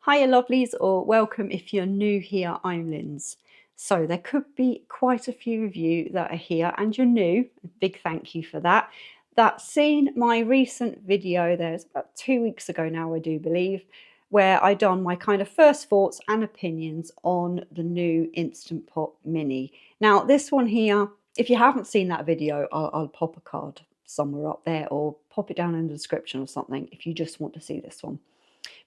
Hiya lovelies, or welcome if you're new here. I'm Linz. So there could be quite a few of you that are here and you're new. Big thank you for that. That's seen my recent video, there's about 2 weeks ago now I do believe, where I done my kind of first thoughts and opinions on the new Instant Pot Mini. Now this one here, if you haven't seen that video, I'll pop a card somewhere up there or pop it down in the description or something if you just want to see this one.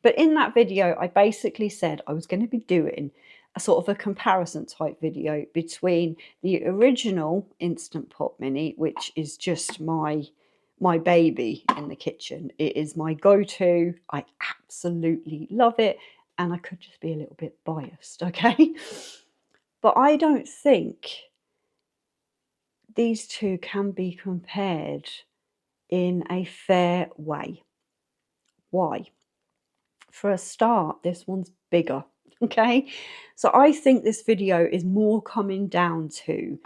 But in that video, I basically said I was going to be doing a sort of a comparison type video between the original Instant Pot Mini, which is just my baby in the kitchen. It is my go-to. I absolutely love it. And I could just be a little bit biased, okay? But I don't think these two can be compared in a fair way. Why? For a start, this one's bigger, okay? So I think this video is more coming down to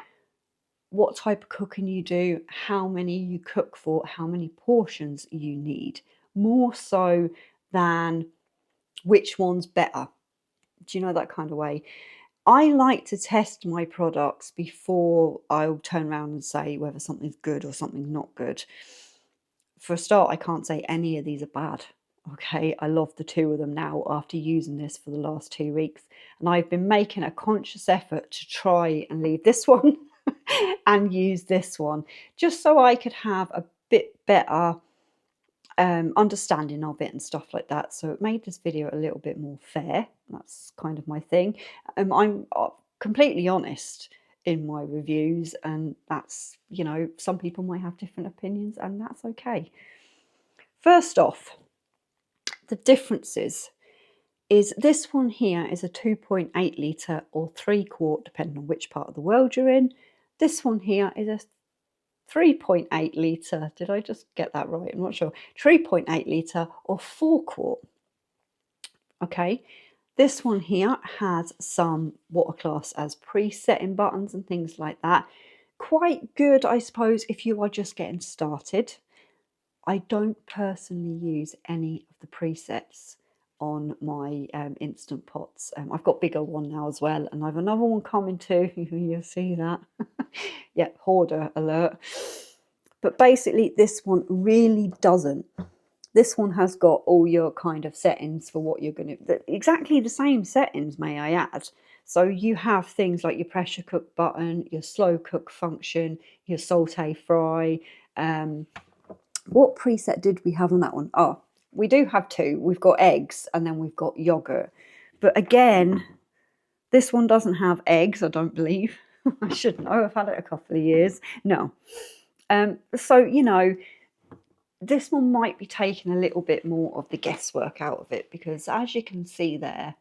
what type of cooking you do, how many you cook for, how many portions you need, more so than which one's better. Do you know, that kind of way? I like to test my products before I'll turn around and say whether something's good or something's not good. For a start, I can't say any of these are bad. Okay, I love the two of them now after using this for the last 2 weeks. And I've been making a conscious effort to try and leave this one and use this one, just so I could have a bit better understanding of it and stuff like that. So it made this video a little bit more fair. That's kind of my thing. I'm completely honest in my reviews, and that's, you know, some people might have different opinions and that's okay. First off, the differences is this one here is a 2.8 litre or 3 quart, depending on which part of the world you're in. This one here is a 3.8 litre. Did I just get that right? I'm not sure. 3.8 litre or 4 quart. Okay. This one here has some what are classed as presetting buttons and things like that. Quite good, I suppose, if you are just getting started. I don't personally use any of the presets on my Instant Pots. I've got bigger one now as well, and I've another one coming too. You'll see that. Yeah, hoarder alert. But basically this one really doesn't. This one has got all your kind of settings for what you're going to, exactly the same settings, may I add. So you have things like your pressure cook button, your slow cook function, your saute fry. What preset did we have on that one? Oh, we do have two. We've got eggs and then we've got yogurt. But again, this one doesn't have eggs, I don't believe. I should know, I've had it a couple of years. No. So, you know, this one might be taking a little bit more of the guesswork out of it, because as you can see there,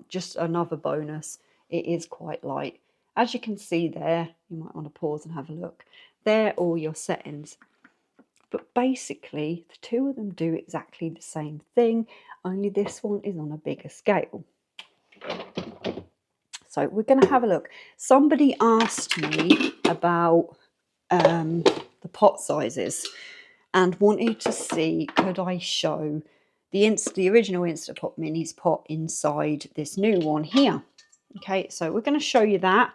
just another bonus, it is quite light. As you can see there, you might want to pause and have a look. There are all your settings. But basically, the two of them do exactly the same thing, only this one is on a bigger scale. So we're going to have a look. Somebody asked me about the pot sizes and wanted to see, could I show the original Instant Pot Mini's pot inside this new one here. Okay, so we're going to show you that.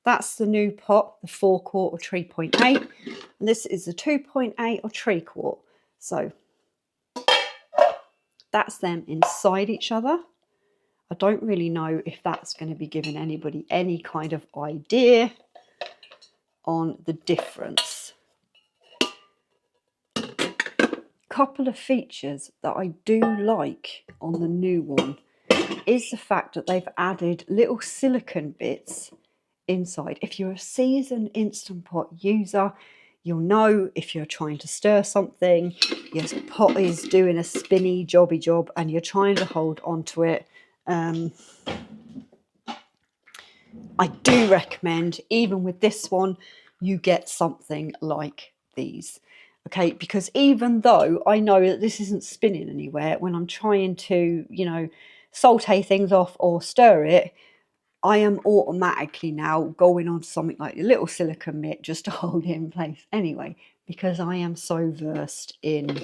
That's the new pot, the 4 quart or 3.8. And this is the 2.8 or 3 quart. So that's them inside each other. I don't really know if that's going to be giving anybody any kind of idea on the difference. Couple of features that I do like on the new one is the fact that they've added little silicone bits inside. If you're a seasoned Instant Pot user, you'll know if you're trying to stir something, your pot is doing a spinny jobby job and you're trying to hold onto it. I do recommend, even with this one, you get something like these. Okay, because even though I know that this isn't spinning anywhere, when I'm trying to, you know, saute things off or stir it, I am automatically now going on to something like a little silicone mitt just to hold it in place anyway, because I am so versed in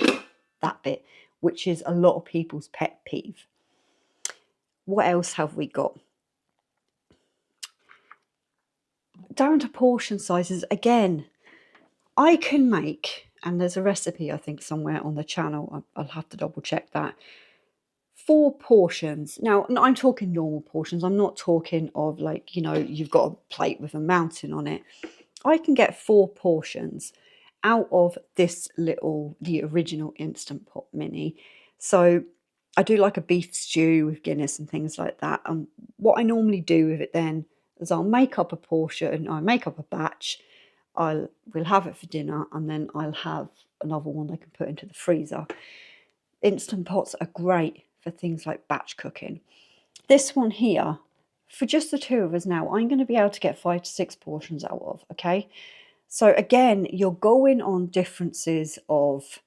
that bit, which is a lot of people's pet peeve. what else have we got? Down to portion sizes again. I can make, and there's a recipe I think somewhere on the channel, I'll have to double check that, 4 portions. Now, I'm talking normal portions. I'm not talking of like, you know, you've got a plate with a mountain on it. I can get 4 portions out of this little, the original Instant Pot mini. So I do like a beef stew with Guinness and things like that. And what I normally do with it then is I'll make up a portion, I make up a batch, we'll have it for dinner, and then I'll have another one I can put into the freezer. Instant pots are great for things like batch cooking. This one here, for just the 2 of us now, I'm going to be able to get 5 to 6 portions out of, okay? So again, you're going on differences of,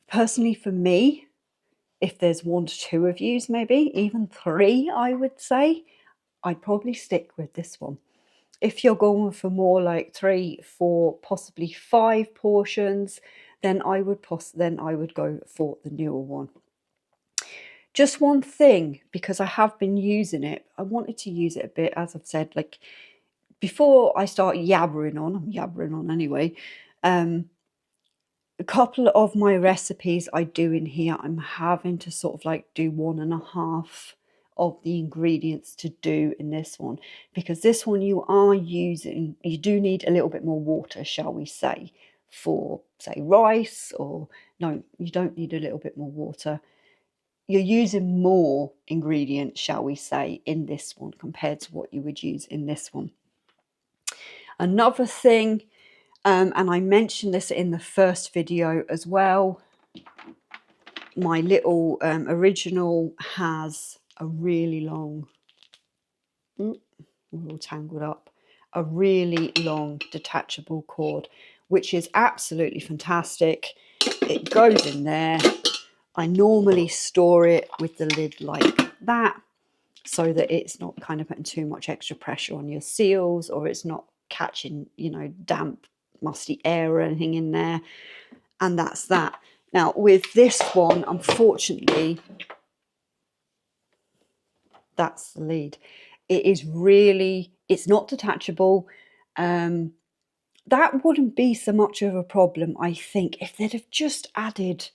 personally for me, if there's 1 to 2 of yous, maybe even 3, I would say, I'd probably stick with this one. If you're going for more like 3, 4, possibly 5 portions, then I would go for the newer one. Just one thing, because I have been using it, I wanted to use it a bit, as I've said, like before I start yabbering on, I'm yabbering on anyway, a couple of my recipes I do in here, I'm having to sort of like do 1.5 of the ingredients to do in this one, because this one you do need a little bit more water, shall we say, for say rice, or no, you don't need a little bit more water. You're using more ingredients, shall we say, in this one compared to what you would use in this one. Another thing, and I mentioned this in the first video as well, my little original has a really long, we're all tangled up, a really long detachable cord, which is absolutely fantastic. It goes in there. I normally store it with the lid like that, so that it's not kind of putting too much extra pressure on your seals, or it's not catching, you know, damp, musty air or anything in there. And that's that. Now with this one, unfortunately, that's the lead. It is really, it's not detachable. That wouldn't be so much of a problem, I think, if they'd have just added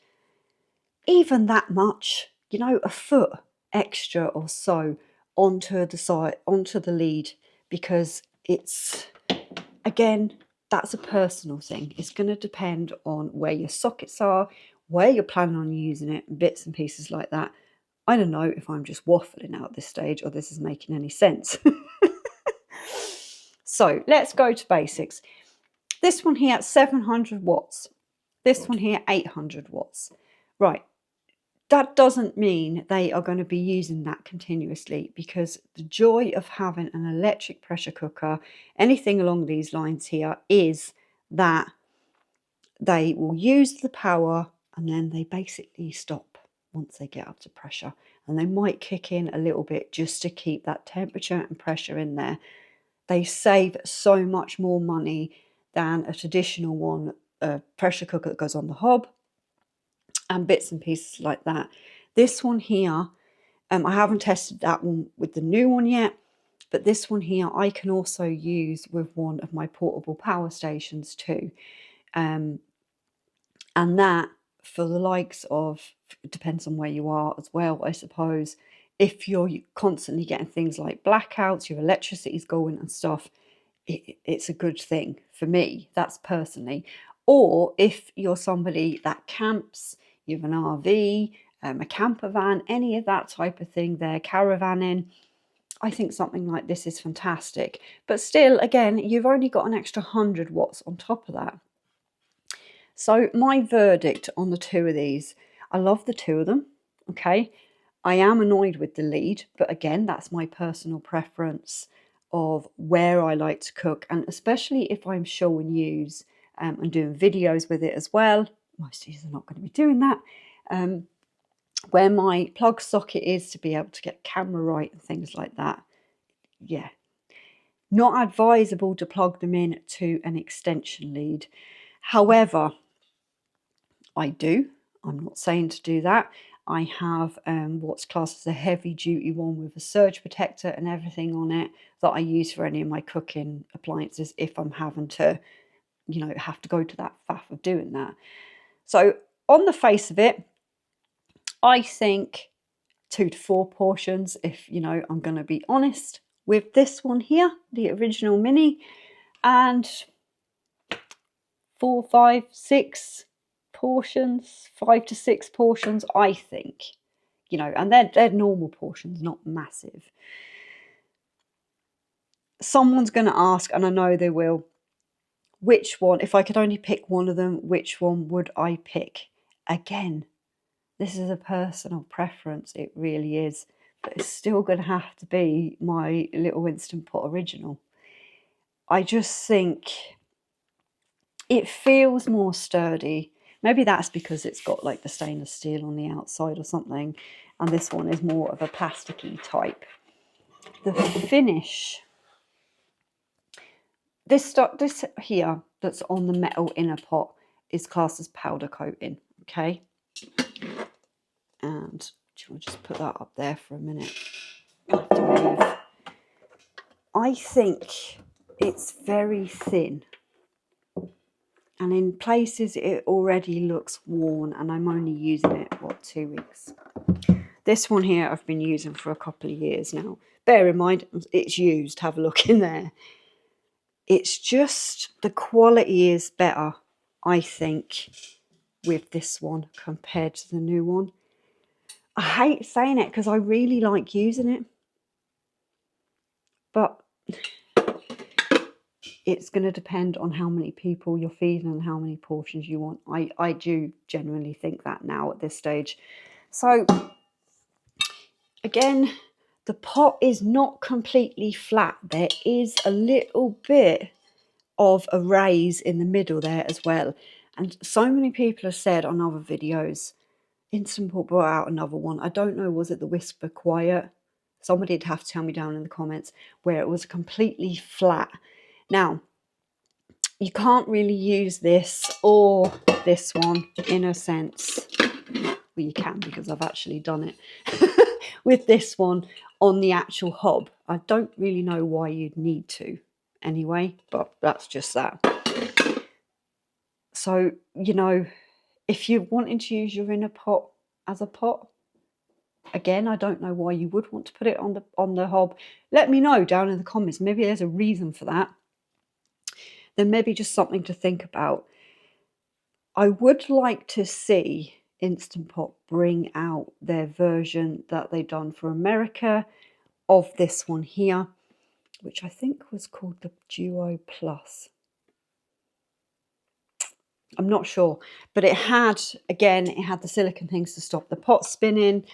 even that much, you know, a foot extra or so onto the side, onto the lead, because it's, again, that's a personal thing. It's going to depend on where your sockets are, where you're planning on using it, bits and pieces like that. I don't know if I'm just waffling out at this stage or this is making any sense. So let's go to basics. This one here, 700 watts. This one here, 800 watts. Right. That doesn't mean they are going to be using that continuously, because the joy of having an electric pressure cooker, anything along these lines here, is that they will use the power and then they basically stop once they get up to pressure. And they might kick in a little bit just to keep that temperature and pressure in there. They save so much more money than a traditional one, a pressure cooker that goes on the hob, and bits and pieces like that. This one here, I haven't tested that one with the new one yet, but this one here I can also use with one of my portable power stations too. And that, for the likes of, it depends on where you are as well, I suppose. If you're constantly getting things like blackouts, your electricity's going and stuff, it's a good thing for me, that's personally. Or if you're somebody that camps, you have an RV, a camper van, any of that type of thing there, caravanning, I think something like this is fantastic. But still, again, you've only got an extra 100 watts on top of that. So my verdict on the 2 of these, I love the 2 of them, okay? I am annoyed with the lead, but again, that's my personal preference of where I like to cook, and especially if I'm showing yous and doing videos with it as well. Most of you are not going to be doing that. Where my plug socket is to be able to get camera right and things like that. Yeah. Not advisable to plug them in to an extension lead. However, I do. I'm not saying to do that. I have what's classed as a heavy duty one with a surge protector and everything on it that I use for any of my cooking appliances if I'm having to, you know, have to go to that faff of doing that. So on the face of it, I think 2 to 4 portions, if, you know, I'm going to be honest with this one here, the original mini, and 4, 5, 6 portions, 5 to 6 portions, I think, you know, and they're normal portions, not massive. Someone's going to ask, and I know they will, which one, if I could only pick one of them, which one would I pick? Again, this is a personal preference, it really is, but it's still going to have to be my little Instant Pot original. I just think it feels more sturdy. Maybe that's because it's got like the stainless steel on the outside or something, and this one is more of a plasticky type. The finish, this stuff, this here that's on the metal inner pot is classed as powder coating, okay? And we'll just put that up there for a minute. I think it's very thin, and in places it already looks worn, and I'm only using it, what, 2 weeks. This one here I've been using for a couple of years now. Bear in mind, it's used, have a look in there. It's just, the quality is better, I think, with this one compared to the new one. I hate saying it because I really like using it, but it's going to depend on how many people you're feeding and how many portions you want. I do genuinely think that now at this stage. So again, the pot is not completely flat. There is a little bit of a raise in the middle there as well. And so many people have said on other videos, Instant Pot brought out another one. I don't know, was it the Whisper Quiet? Somebody'd have to tell me down in the comments, where it was completely flat. Now, you can't really use this or this one in a sense. Well, you can, because I've actually done it with this one on the actual hob. I don't really know why you'd need to anyway, but that's just that. So, you know, if you're wanting to use your inner pot as a pot, again, I don't know why you would want to put it on the hob. Let me know down in the comments. Maybe there's a reason for that. Then maybe just something to think about. I would like to see Instant Pot bring out their version that they've done for America of this one here, which I think was called the Duo Plus. I'm not sure, but it had, again, it had the silicone things to stop the pot spinning.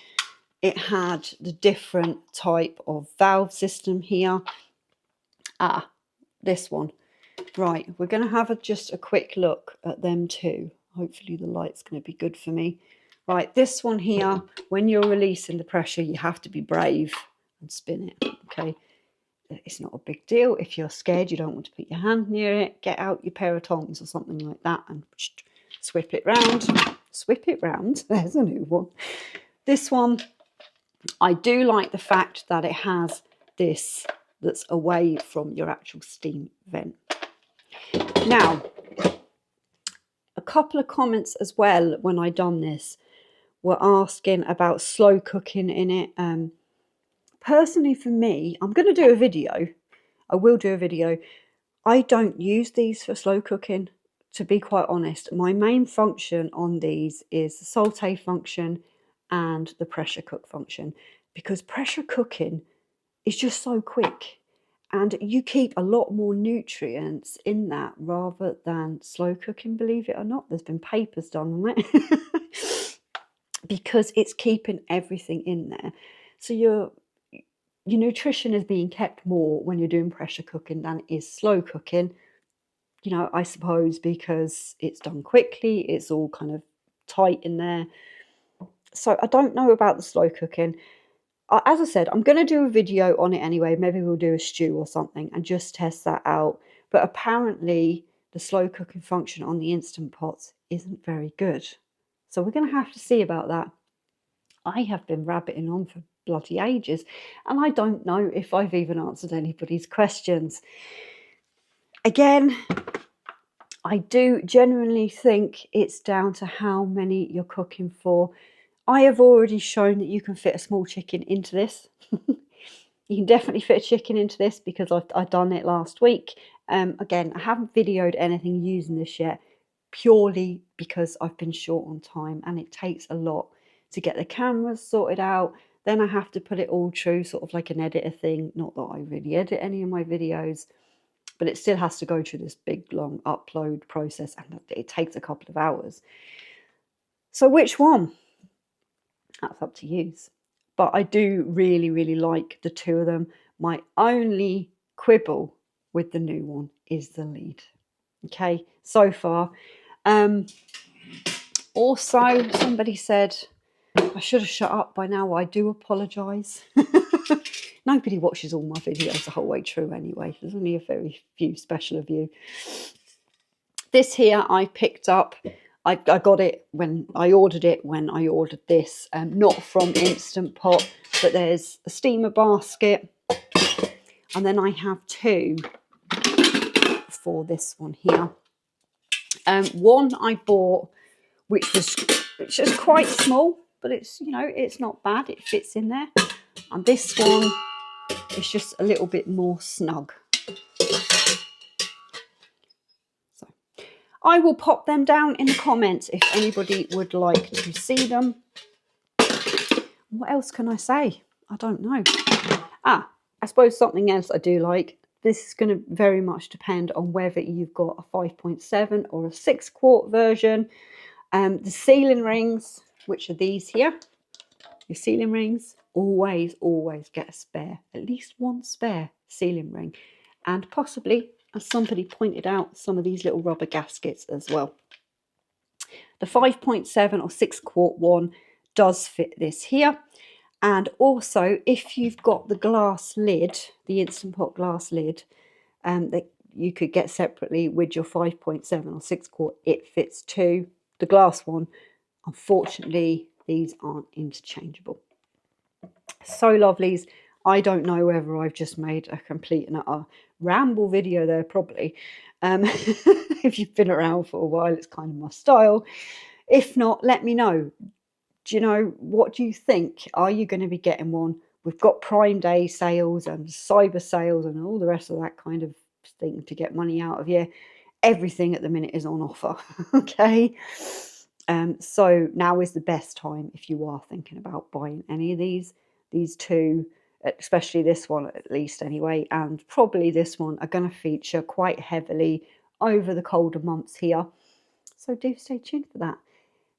It had the different type of valve system here. This one. Right, we're going to have just a quick look at them too. Hopefully the light's going to be good for me. Right, this one here, when you're releasing the pressure, you have to be brave and spin it, okay? It's not a big deal. If you're scared, you don't want to put your hand near it, get out your pair of tongs or something like that and swip it round. Swip it round. There's a new one. This one, I do like the fact that it has this that's away from your actual steam vent. Now, a couple of comments as well when I done this were asking about slow cooking in it. Personally, for me, I'm going to do a video. I will do a video. I don't use these for slow cooking, to be quite honest. My main function on these is the saute function and the pressure cook function, because pressure cooking is just so quick. And you keep a lot more nutrients in that rather than slow cooking, believe it or not. There's been papers done on it because it's keeping everything in there. So your nutrition is being kept more when you're doing pressure cooking than it is slow cooking. You know, I suppose because it's done quickly, it's all kind of tight in there. So I don't know about the slow cooking. As I said, I'm going to do a video on it anyway. Maybe we'll do a stew or something and just test that out. But apparently the slow cooking function on the Instant Pots isn't very good. So we're going to have to see about that. I have been rabbiting on for bloody ages, and I don't know if I've even answered anybody's questions. Again, I do genuinely think it's down to how many you're cooking for. I have already shown that you can fit a small chicken into this. You can definitely fit a chicken into this because I've done it last week. Again, I haven't videoed anything using this yet, purely because I've been short on time and it takes a lot to get the cameras sorted out. Then I have to put it all through sort of like an editor thing. Not that I really edit any of my videos, but it still has to go through this big long upload process and it takes a couple of hours. So which one? That's up to you. But I do really, really like the two of them. My only quibble with the new one is the lid. Okay, so far. Also, somebody said I should have shut up by now. I do apologise. Nobody watches all my videos the whole way through anyway. There's only a very few special of you. This here I picked up. I got it when I ordered this, not from Instant Pot, but there's a steamer basket, and then I have two for this one here. One I bought, which was just quite small, but it's, you know, it's not bad. It fits in there, and this one is just a little bit more snug. So I will pop them down in the comments if anybody would like to see them. What else can I say? I don't know. I suppose something else I do like. This is going to very much depend on whether you've got a 5.7 or a 6-quart version. The sealing rings, which are these here, your sealing rings, always get a spare, at least one spare sealing ring. And possibly, as somebody pointed out, some of these little rubber gaskets as well. The 5.7 or 6-quart one does fit this here. And also, if you've got the glass lid, the Instant Pot glass lid, that you could get separately with your 5.7 or 6-quart, it fits too. The glass one, unfortunately, these aren't interchangeable. So lovelies, I don't know whether I've just made a complete and utter ramble video there, probably. If you've been around for a while, it's kind of my style. If not, let me know. Do you know, what do you think? Are you going to be getting one? We've got Prime Day sales and cyber sales and all the rest of that kind of thing to get money out of you. Everything at the minute is on offer. Okay. So now is the best time if you are thinking about buying any of these two, especially this one at least anyway, and probably this one, are going to feature quite heavily over the colder months here. So do stay tuned for that.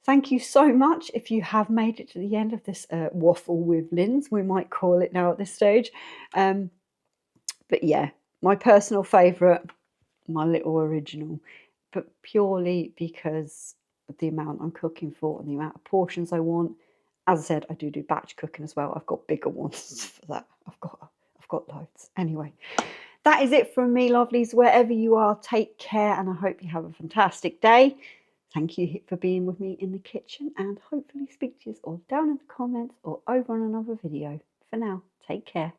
Thank you so much if you have made it to the end of this waffle with Linz, we might call it now at this stage. But yeah, my personal favourite, my little original, but purely because of the amount I'm cooking for and the amount of portions I want. As I said, I do batch cooking as well. I've got bigger ones for that. I've got loads. Anyway, that is it from me, lovelies. Wherever you are, take care, and I hope you have a fantastic day. Thank you for being with me in the kitchen, and hopefully speak to you all down in the comments or over on another video. For now, take care.